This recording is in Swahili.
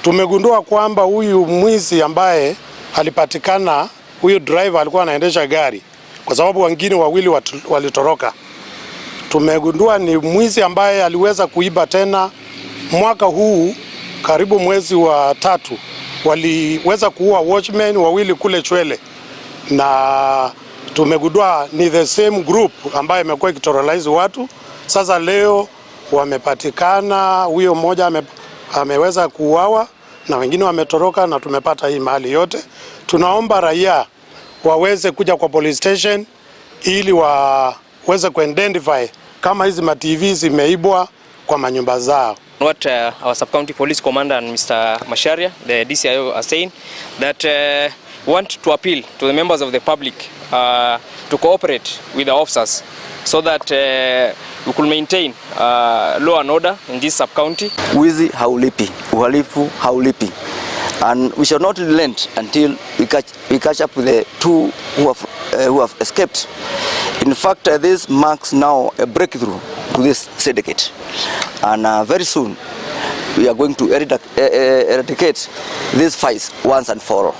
tumegundua kwamba huyu mwizi ambaye alipatikana, huyu driver alikuwa anaendesha gari kwa sababu wengine wawili walitoroka. Tumegundua ni mwizi ambaye aliweza kuiba tena mwaka huu, karibu mwezi wa 3 waliweza kuua watchmen wawili kule Chwele, na tumegundua ni the same group ambaye imekuwa ikiterrorize watu. Sasa leo wamepatikana, huyo mmoja ameweza kuuawa na wengine wametoroka, na tumepata hii mali yote. Tunaomba raia waweze kuja kwa police station ili waweze kuidentify kama hizi ma TV zimeibwa kwa manyumba zao. What our sub-county police commander and Mr. Masharia, the DCIO, are saying that want to appeal to the members of the public to cooperate with the officers so that we could maintain law and order in this sub-county. Wizi haulipi, uhalifu haulipi, and we shall not relent until we catch up with the two who have escaped. In fact, this marks now a breakthrough to this syndicate, and very soon we are going to eradicate these fights once and for all.